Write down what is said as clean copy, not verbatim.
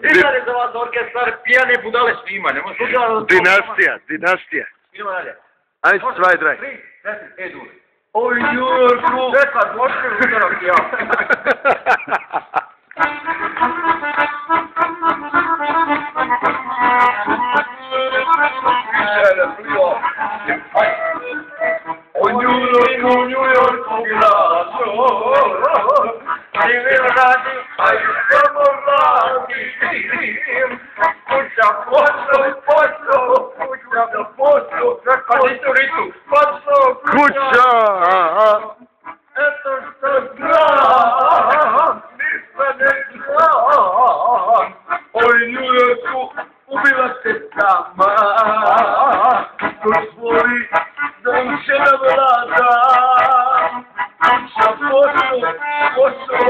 Igrali za vas orkestar, pijane budale svima, nemoj slučajno... Dinastija. Idemo dalje. Ajde, 2, 3. 3, 4, Edu. Oj, Jurku! Čekaj, možete udarati ja. O New Yorku glasu, živim radi, a i samo radi. Kuća, posao, kuća, eto što znam, ništa ne znam. Oj, New Yorku, ubila se sama, dozvoli da im se navlada. Kuća, posao,